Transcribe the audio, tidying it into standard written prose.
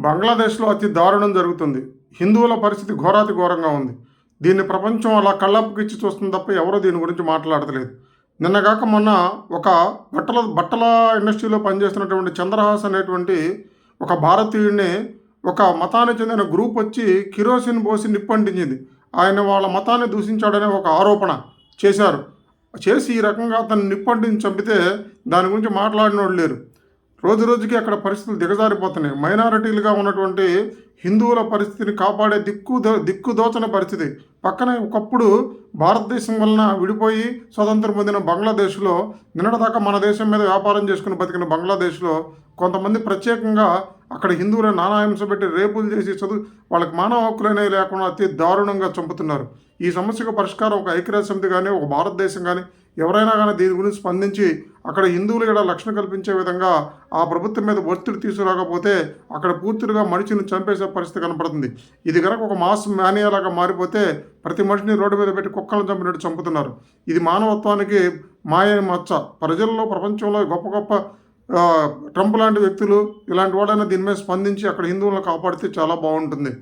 బంగ్లాదేశ్లో అతి దారుణం జరుగుతుంది. హిందువుల పరిస్థితి ఘోరాతి ఘోరంగా ఉంది. దీన్ని ప్రపంచం అలా కళ్ళప్పగిచ్చి చూస్తుంది తప్ప ఎవరూ దీని గురించి మాట్లాడతలేదు. నిన్నగాక మొన్న ఒక బట్టల ఇండస్ట్రీలో పనిచేస్తున్నటువంటి చంద్రహాస్ అనేటువంటి ఒక భారతీయుడిని ఒక మతానికి చెందిన గ్రూప్ వచ్చి కిరోసిన్ పోసి నిప్పంటించింది. ఆయన వాళ్ళ మతాన్ని దూషించాడనే ఒక ఆరోపణ చేశారు. చేసి ఈ రకంగా అతన్ని నిప్పంటించి చంపితే దాని గురించి మాట్లాడినోళ్ళు లేరు. రోజు రోజుకి అక్కడ పరిస్థితులు దిగజారిపోతున్నాయి. మైనారిటీలుగా ఉన్నటువంటి హిందువుల పరిస్థితిని కాపాడే దిక్కుదోచని పరిస్థితి. పక్కనే ఒకప్పుడు భారతదేశం వలన విడిపోయి స్వతంత్రం పొందిన బంగ్లాదేశ్లో నిన్నటిదాకా మన దేశం మీద వ్యాపారం చేసుకుని బతికిన బంగ్లాదేశ్లో కొంతమంది ప్రత్యేకంగా అక్కడ హిందువులను నానా హింస పెట్టి రేపులు చేసి వాళ్ళకి మానవ హక్కులు అనేవి లేకుండా అతి దారుణంగా చంపుతున్నారు. ఈ సమస్యకు పరిష్కారం ఒక ఐక్యరాజ్య సమితి కానీ ఒక భారతదేశం కానీ ఎవరైనా కానీ దీని గురించి స్పందించి అక్కడ హిందువులు కూడా రక్షణ కల్పించే విధంగా ఆ ప్రభుత్వం మీద ఒత్తిడి తీసుకురాకపోతే అక్కడ పూర్తిగా మనిషిని చంపేసే పరిస్థితి కనపడుతుంది. ఇది కనుక ఒక మాస్ మేనియాలాగా మారిపోతే ప్రతి మనిషిని రోడ్డు మీద పెట్టి కుక్కలను చంపినట్టు చంపుతున్నారు. ఇది మానవత్వానికి మాయ మచ్చ. ప్రజల్లో ప్రపంచంలో గొప్ప గొప్ప ట్రంప్ లాంటి వ్యక్తులు ఇలాంటి వాళ్ళైనా దీని మీద స్పందించి అక్కడ హిందువులను కాపాడితే చాలా బాగుంటుంది.